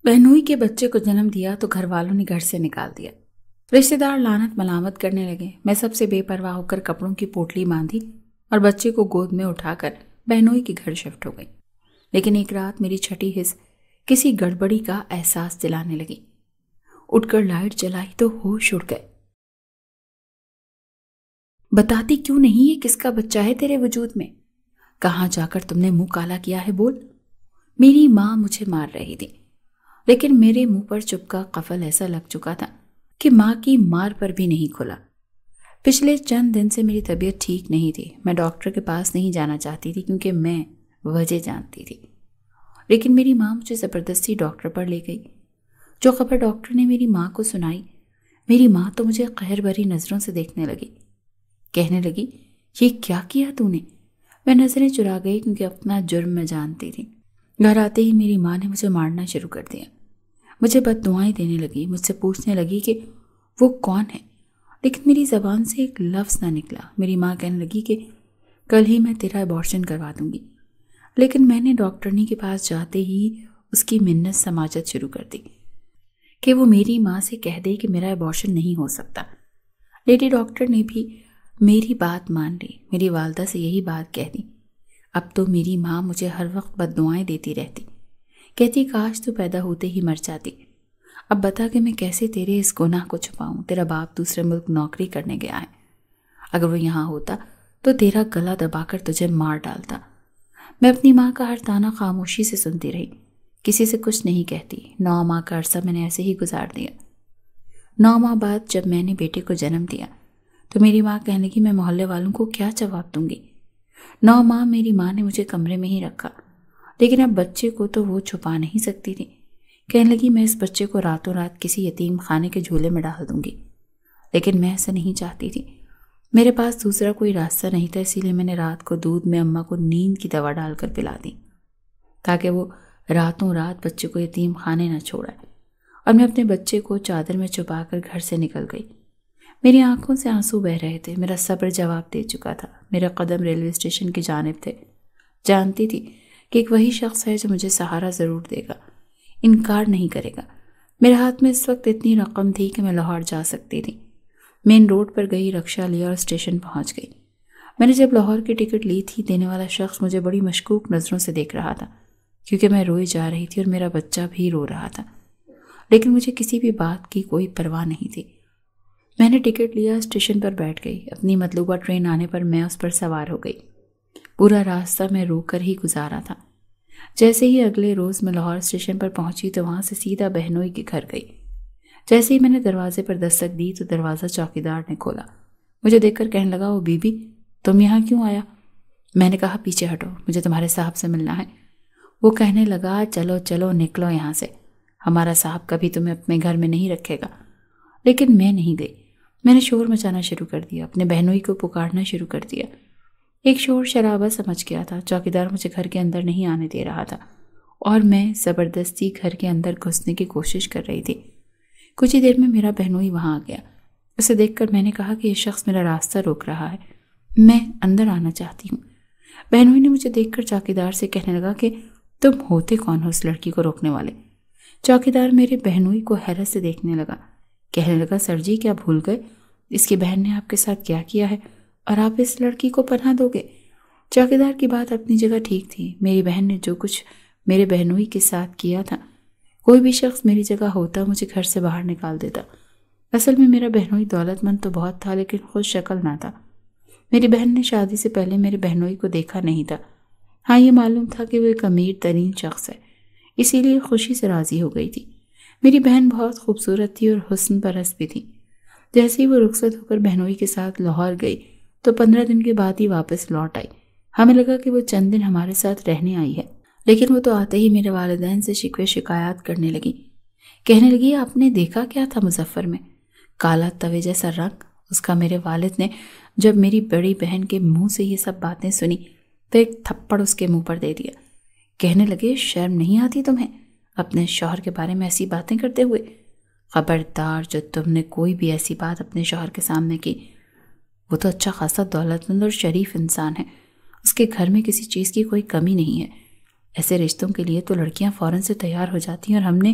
بہنوئی کے بچے کو جنم دیا تو گھر والوں نے گھر سے نکال دیا۔ رشتہ دار لعنت ملامت کرنے لگے۔ میں سب سے بے پرواہ ہو کر کپڑوں کی پوٹلی باندھی اور بچے کو گود میں اٹھا کر بہنوئی کے گھر شفٹ ہو گئی۔ لیکن ایک رات میری چھٹی حس کسی گڑبڑی کا احساس دلانے لگی۔ اٹھ کر لائٹ جلائی تو ہوش اڑ گئے۔ بتاتی کیوں نہیں یہ کس کا بچہ ہے تیرے وجود میں؟ کہاں جا کر تم نے منہ کالا کیا ہے؟ بول۔ میری ماں مجھے مار رہی تھی، لیکن میرے منہ پر چپ کا قفل ایسا لگ چکا تھا کہ ماں کی مار پر بھی نہیں کھلا۔ پچھلے چند دن سے میری طبیعت ٹھیک نہیں تھی۔ میں ڈاکٹر کے پاس نہیں جانا چاہتی تھی کیونکہ میں وجہ جانتی تھی، لیکن میری ماں مجھے زبردستی ڈاکٹر پر لے گئی۔ جو خبر ڈاکٹر نے میری ماں کو سنائی، میری ماں تو مجھے قہر بھری نظروں سے دیکھنے لگی۔ کہنے لگی، یہ کیا کیا تو نے؟ میں نظریں چرا گئی کیونکہ اپنا جرم میں جانتی تھی۔ گھر آتے ہی میری ماں نے مجھے مارنا شروع کر دیا۔ مجھے بد دعائیں دینے لگی، مجھ سے پوچھنے لگی کہ وہ کون ہے، لیکن میری زبان سے ایک لفظ نہ نکلا۔ میری ماں کہنے لگی کہ کل ہی میں تیرا ابارشن کروا دوں گی، لیکن میں نے ڈاکٹرنی کے پاس جاتے ہی اس کی منت سماجت شروع کر دی کہ وہ میری ماں سے کہہ دے کہ میرا ابارشن نہیں ہو سکتا۔ لیڈی ڈاکٹر نے بھی میری بات مان لی، میری والدہ سے یہی بات کہہ دی۔ اب تو میری ماں مجھے ہر وقت بد دعائیں دیتی رہتی، کہتی کاش تو پیدا ہوتے ہی مر جاتی۔ اب بتا کہ میں کیسے تیرے اس گناہ کو چھپاؤں؟ تیرا باپ دوسرے ملک نوکری کرنے گیا ہے، اگر وہ یہاں ہوتا تو تیرا گلا دبا کر تجھے مار ڈالتا۔ میں اپنی ماں کا ہر طعنہ خاموشی سے سنتی رہی، کسی سے کچھ نہیں کہتی۔ 9 ماہ کا عرصہ میں نے ایسے ہی گزار دیا۔ 9 ماہ بعد جب میں نے بیٹے کو جنم دیا تو میری ماں کہنے لگی میں محلے والوں کو کیا جواب دوں گی؟ 9 ماہ میری ماں نے مجھے کمرے میں ہی رکھا، لیکن اب بچے کو تو وہ چھپا نہیں سکتی تھی۔ کہنے لگی میں اس بچے کو راتوں رات کسی یتیم خانے کے جھولے میں ڈال دوں گی، لیکن میں ایسا نہیں چاہتی تھی۔ میرے پاس دوسرا کوئی راستہ نہیں تھا، اسی لیے میں نے رات کو دودھ میں اماں کو نیند کی دوا ڈال کر پلا دی تاکہ وہ راتوں رات بچے کو یتیم خانے نہ چھوڑائے، اور میں اپنے بچے کو چادر میں چھپا کر گھر سے نکل گئی۔ میری آنکھوں سے آنسو بہہ رہے تھے، میرا صبر جواب دے چکا تھا، میرے قدم ریلوے اسٹیشن کی جانب تھے۔ جانتی تھی کہ ایک وہی شخص ہے جو مجھے سہارا ضرور دے گا، انکار نہیں کرے گا۔ میرے ہاتھ میں اس وقت اتنی رقم تھی کہ میں لاہور جا سکتی تھی۔ مین روڈ پر گئی، رکشہ لیا اور اسٹیشن پہنچ گئی۔ میں نے جب لاہور کی ٹکٹ لی تھی، دینے والا شخص مجھے بڑی مشکوک نظروں سے دیکھ رہا تھا کیونکہ میں روئی جا رہی تھی اور میرا بچہ بھی رو رہا تھا، لیکن مجھے کسی بھی بات کی کوئی پرواہ نہیں تھی۔ میں نے ٹکٹ لیا، اسٹیشن پر بیٹھ گئی۔ اپنی مطلوبہ ٹرین آنے پر میں اس پر سوار ہو گئی۔ پورا راستہ میں رو کر ہی گزارا تھا۔ جیسے ہی اگلے روز میں لاہور اسٹیشن پر پہنچی تو وہاں سے سیدھا بہنوئی کے گھر گئی۔ جیسے ہی میں نے دروازے پر دستک دی تو دروازہ چوکیدار نے کھولا۔ مجھے دیکھ کر کہنے لگا، او بی بی تم یہاں کیوں آیا؟ میں نے کہا پیچھے ہٹو، مجھے تمہارے صاحب سے ملنا ہے۔ وہ کہنے لگا، چلو چلو نکلو یہاں سے، ہمارا صاحب کبھی تمہیں اپنے گھر میں نہیں رکھے گا۔ لیکن میں نہیں گئی۔ میں نے شور مچانا شروع کر دیا، اپنے بہنوئی کو پکارنا شروع کر دیا۔ ایک شور شرابہ سمجھ گیا تھا، چوکیدار مجھے گھر کے اندر نہیں آنے دے رہا تھا اور میں زبردستی گھر کے اندر گھسنے کی کوشش کر رہی تھی۔ کچھ ہی دیر میں میرا بہنوئی وہاں آ گیا۔ اسے دیکھ کر میں نے کہا کہ یہ شخص میرا راستہ روک رہا ہے، میں اندر آنا چاہتی ہوں۔ بہنوئی نے مجھے دیکھ کر چوکیدار سے کہنے لگا کہ تم ہوتے کون ہو اس لڑکی کو روکنے والے؟ چوکیدار میرے بہنوئی کو حیرت سے دیکھنے لگا، کہنے لگا، سر جی کیا بھول گئے اس کی بہن نے آپ کے ساتھ کیا کیا ہے اور آپ اس لڑکی کو پناہ دو گے؟ چوکیدار کی بات اپنی جگہ ٹھیک تھی۔ میری بہن نے جو کچھ میرے بہنوئی کے ساتھ کیا تھا، کوئی بھی شخص میری جگہ ہوتا مجھے گھر سے باہر نکال دیتا۔ اصل میں میرا بہنوئی دولت مند تو بہت تھا لیکن خوش شکل نہ تھا۔ میری بہن نے شادی سے پہلے میرے بہنوئی کو دیکھا نہیں تھا۔ ہاں یہ معلوم تھا کہ وہ ایک امیر ترین شخص ہے، اسی لیے خوشی سے راضی ہو گئی تھی۔ میری بہن بہت خوبصورت تھی اور حسن پرست بھی تھی۔ جیسے ہی وہ رخصت ہو کر بہنوئی کے ساتھ لاہور گئی تو 15 دن کے بعد ہی واپس لوٹ آئی۔ ہمیں لگا کہ وہ چند دن ہمارے ساتھ رہنے آئی ہے، لیکن وہ تو آتے ہی میرے والدین سے شکوے شکایات کرنے لگی۔ کہنے لگی، آپ نے دیکھا کیا تھا مظفر میں؟ کالا توے جیسا رنگ اس کا۔ میرے والد نے جب میری بڑی بہن کے منہ سے یہ سب باتیں سنی تو ایک تھپڑ اس کے منہ پر دے دیا۔ کہنے لگے، شرم نہیں آتی تمہیں اپنے شوہر کے بارے میں ایسی باتیں کرتے ہوئے؟ خبردار جو تم نے کوئی بھی ایسی بات اپنے شوہر کے سامنے کی۔ وہ تو اچھا خاصا دولت مند اور شریف انسان ہے، اس کے گھر میں کسی چیز کی کوئی کمی نہیں ہے۔ ایسے رشتوں کے لیے تو لڑکیاں فوراً سے تیار ہو جاتی ہیں اور ہم نے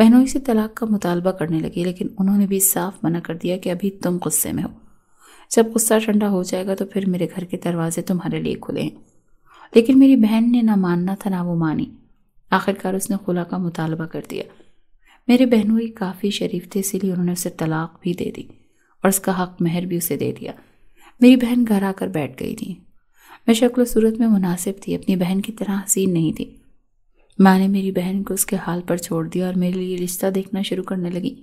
بہنوئی سے طلاق کا مطالبہ کرنے لگی، لیکن انہوں نے بھی صاف منع کر دیا کہ ابھی تم غصے میں ہو، جب غصہ ٹھنڈا ہو جائے گا تو پھر میرے گھر کے دروازے تمہارے لیے کھلے ہیں۔ لیکن میری بہن نے نہ ماننا تھا نہ وہ مانی۔ آخرکار اس نے خلا کا مطالبہ کر دیا۔ میرے بہنوئی کافی شریف تھے، اسی لیے انہوں نے اسے طلاق بھی دے دی اور اس کا حق مہر بھی اسے دے دیا۔ میری بہن گھر آ کر بیٹھ گئی تھی۔ میں شکل و صورت میں مناسب تھی، اپنی بہن کی طرح حسین نہیں تھی۔ ماں نے میری بہن کو اس کے حال پر چھوڑ دیا اور میرے لیے رشتہ دیکھنا شروع کرنے لگی۔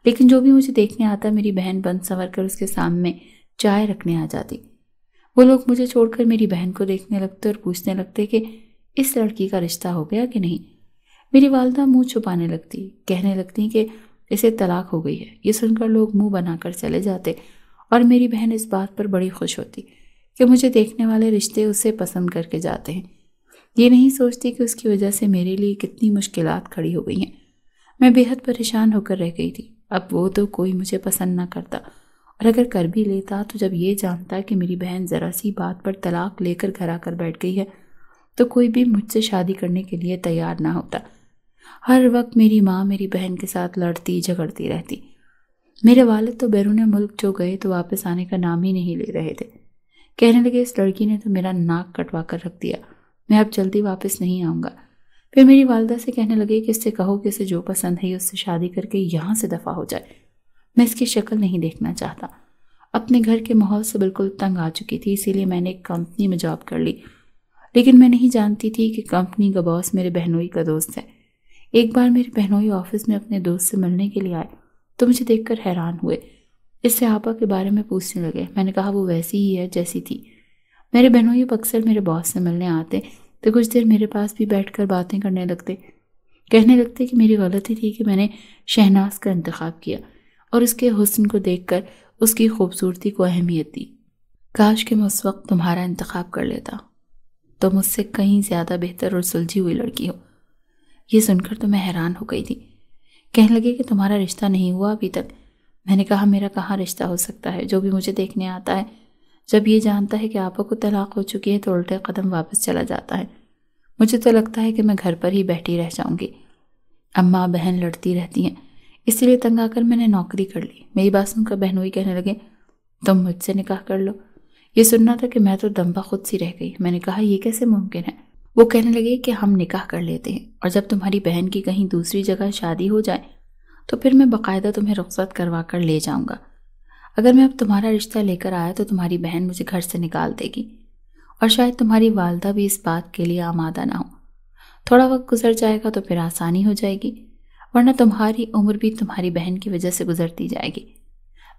لیکن جو بھی مجھے دیکھنے آتا میری بہن بن سنور کر اس کے سامنے چائے رکھنے آ جاتی۔ وہ لوگ مجھے چھوڑ کر میری بہن کو دیکھنے لگتے اور پوچھنے لگتے کہ اس لڑکی کا رشتہ ہو گیا کہ نہیں۔ میری والدہ منہ چھپانے لگتی، کہنے لگتی کہ اسے طلاق ہو گئی ہے۔ یہ سن کر لوگ منہ بنا کر چلے جاتے اور میری بہن اس بات پر بڑی خوش ہوتی کہ مجھے دیکھنے والے رشتے اسے پسند کر کے جاتے ہیں۔ یہ نہیں سوچتی کہ اس کی وجہ سے میرے لیے کتنی مشکلات کھڑی ہو گئی ہیں۔ میں بے حد پریشان ہو کر رہ گئی تھی۔ اب وہ تو کوئی مجھے پسند نہ کرتا، اور اگر کر بھی لیتا تو جب یہ جانتا کہ میری بہن ذرا سی بات پر طلاق لے کر گھر آ کر بیٹھ گئی ہے تو کوئی بھی مجھ سے شادی کرنے کے لیے تیار نہ ہوتا۔ ہر وقت میری ماں میری بہن کے ساتھ لڑتی جھگڑتی رہتی۔ میرے والد تو بیرون ملک جو گئے تو واپس آنے کا نام ہی نہیں لے رہے تھے۔ کہنے لگے اس لڑکی نے تو میرا ناک کٹوا کر رکھ دیا، میں اب جلدی واپس نہیں آؤں گا۔ پھر میری والدہ سے کہنے لگے کہ اس سے کہو کہ اسے جو پسند ہے اس سے شادی کر کے یہاں سے دفع ہو جائے، میں اس کی شکل نہیں دیکھنا چاہتا۔ اپنے گھر کے ماحول سے بالکل تنگ آ چکی تھی، اسی لیے میں نے ایک کمپنی میں جاب کر لی، لیکن میں نہیں جانتی تھی کہ کمپنی کا باس میرے بہنوئی کا دوست ہے۔ ایک بار میرے بہنوئی آفس میں اپنے دوست سے ملنے کے لیے آئے تو مجھے دیکھ کر حیران ہوئے۔ اس سے آپا کے بارے میں پوچھنے لگے۔ میں نے کہا وہ ویسی ہی ہے جیسی تھی۔ میرے بہنوئی اکثر میرے باس سے ملنے آتے تو کچھ دیر میرے پاس بھی بیٹھ کر باتیں کرنے لگتے، کہنے لگتے کہ میری غلطی تھی کہ میں نے شہناز کا انتخاب کیا اور اس کے حسن کو دیکھ کر اس کی خوبصورتی کو اہمیت دی۔ کاش کہ میں اس وقت تمہارا انتخاب کر لیتا، تو مجھ سے کہیں زیادہ بہتر اور سلجھی ہوئی لڑکی ہو۔ یہ سن کر تو میں حیران ہو گئی تھی۔ کہنے لگے کہ تمہارا رشتہ نہیں ہوا ابھی تک۔ میں نے کہا میرا کہاں رشتہ ہو سکتا ہے، جو بھی مجھے دیکھنے آتا ہے جب یہ جانتا ہے کہ آپا کو طلاق ہو چکی ہے تو الٹے قدم واپس چلا جاتا ہے۔ مجھے تو لگتا ہے کہ میں گھر پر ہی بیٹھی رہ جاؤں گی۔ اماں بہن لڑتی رہتی ہیں، اس لیے تنگ آ کر میں نے نوکری کر لی۔ میری بات سن کر بہنوئی کہنے لگے تم مجھ سے نکاح کر لو۔ یہ سننا تھا کہ میں تو دمبا خود سی رہ گئی۔ میں نے کہا یہ کیسے ممکن ہے؟ وہ کہنے لگے کہ ہم نکاح کر لیتے ہیں اور جب تمہاری بہن کی کہیں دوسری جگہ شادی ہو جائے تو پھر میں باقاعدہ تمہیں رخصت کروا کر لے جاؤں گا۔ اگر میں اب تمہارا رشتہ لے کر آیا تو تمہاری بہن مجھے گھر سے نکال دے گی اور شاید تمہاری والدہ بھی اس بات کے لیے آمادہ نہ ہو۔ تھوڑا وقت گزر جائے گا تو پھر آسانی ہو جائے گی، ورنہ تمہاری عمر بھی تمہاری بہن کی وجہ سے گزرتی جائے گی۔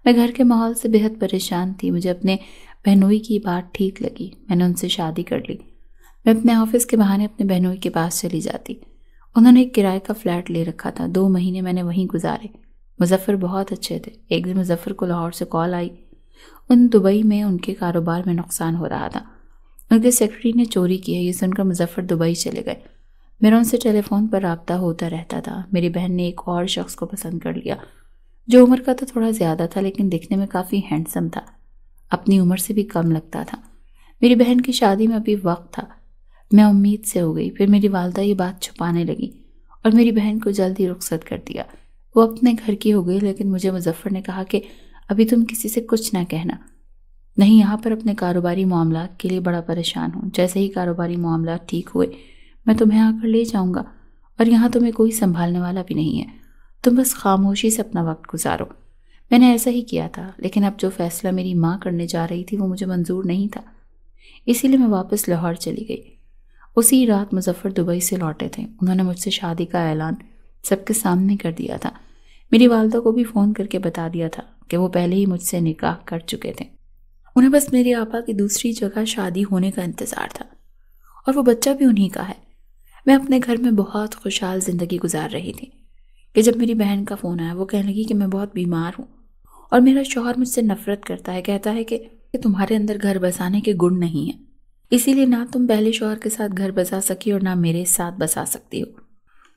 میں گھر کے ماحول سے بے حد پریشان تھی۔ مجھے اپنے بہنوئی کی بات ٹھیک لگی، میں نے ان سے شادی کر لی۔ میں اپنے آفس کے بہانے اپنے بہنوئی کے پاس چلی جاتی۔ انہوں نے ایک کرائے کا فلیٹ لے رکھا تھا، 2 مہینے میں نے وہیں گزارے۔ مظفر بہت اچھے تھے۔ ایک دن مظفر کو لاہور سے کال آئی، ان دبئی میں ان کے کاروبار میں نقصان ہو رہا تھا، ان کے سیکرٹری نے چوری کی ہے۔ یہ سن کر مظفر دبئی چلے گئے۔ میرا ان سے ٹیلی فون پر رابطہ ہوتا رہتا تھا۔ میری بہن نے ایک اور شخص کو پسند کر لیا جو عمر کا تو تھوڑا زیادہ تھا لیکن دیکھنے میں کافی ہینڈسم تھا، اپنی عمر سے بھی کم لگتا تھا۔ میری بہن کی شادی میں ابھی وقت تھا، میں امید سے ہو گئی۔ پھر میری والدہ یہ بات چھپانے لگی اور میری بہن کو جلدی رخصت کر دیا۔ وہ اپنے گھر کی ہو گئی، لیکن مجھے مظفر نے کہا کہ ابھی تم کسی سے کچھ نہ کہنا، نہیں یہاں پر اپنے کاروباری معاملات کے لیے بڑا پریشان ہوں۔ جیسے ہی کاروباری معاملات ٹھیک ہوئے میں تمہیں آ کر لے جاؤں گا، اور یہاں تمہیں کوئی سنبھالنے والا بھی نہیں ہے، تم بس خاموشی سے اپنا وقت گزارو۔ میں نے ایسا ہی کیا تھا، لیکن اب جو فیصلہ میری ماں کرنے جا رہی تھی وہ مجھے منظور نہیں تھا، اسی لیے میں واپس لاہور چلی گئی۔ اسی رات مظفر دبئی سے لوٹے تھے۔ انہوں نے مجھ سے شادی کا اعلان سب کے سامنے کر دیا تھا۔ میری والدہ کو بھی فون کر کے بتا دیا تھا کہ وہ پہلے ہی مجھ سے نکاح کر چکے تھے، انہیں بس میری آپا کی دوسری جگہ شادی ہونے کا انتظار تھا، اور وہ بچہ بھی انہی کا ہے۔ میں اپنے گھر میں بہت خوشحال زندگی گزار رہی تھی کہ جب میری بہن کا فون آیا۔ وہ کہنے لگی کہ میں بہت بیمار ہوں اور میرا شوہر مجھ سے نفرت کرتا ہے، کہتا ہے کہ تمہارے اندر گھر بسانے کے گن نہیں ہیں، اسی لیے نہ تم پہلے شوہر کے ساتھ گھر بسا سکی اور نہ میرے ساتھ بسا سکتی ہو۔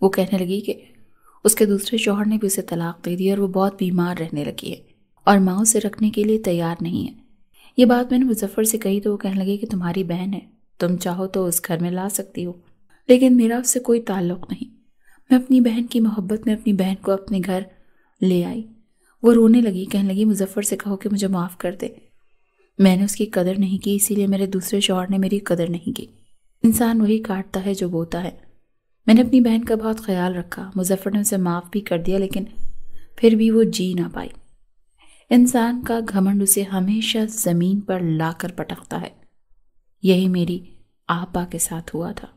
وہ کہنے لگی کہ اس کے دوسرے شوہر نے بھی اسے طلاق دے دی اور وہ بہت بیمار رہنے لگی ہے اور ماں اسے رکھنے کے لیے تیار نہیں ہے۔ یہ بات میں نے مظفر سے کہی تو وہ کہنے لگی کہ تمہاری بہن ہے، تم چاہو تو اس گھر میں لا سکتی ہو، لیکن میرا اس سے کوئی تعلق نہیں۔ میں اپنی بہن کی محبت میں اپنی بہن کو اپنے گھر لے آئی۔ وہ رونے لگی، کہنے لگی مظفر سے کہو کہ مجھے معاف کر دے، میں نے اس کی قدر نہیں کی، اسی لیے میرے دوسرے شوہر نے میری قدر نہیں کی۔ انسان وہی کاٹتا ہے جو بوتا ہے۔ میں نے اپنی بہن کا بہت خیال رکھا، مظفر نے اسے معاف بھی کر دیا، لیکن پھر بھی وہ جی نہ پائی۔ انسان کا گھمنڈ اسے ہمیشہ زمین پر لا کر پٹکتا ہے۔ یہی میری آپا کے ساتھ ہوا تھا۔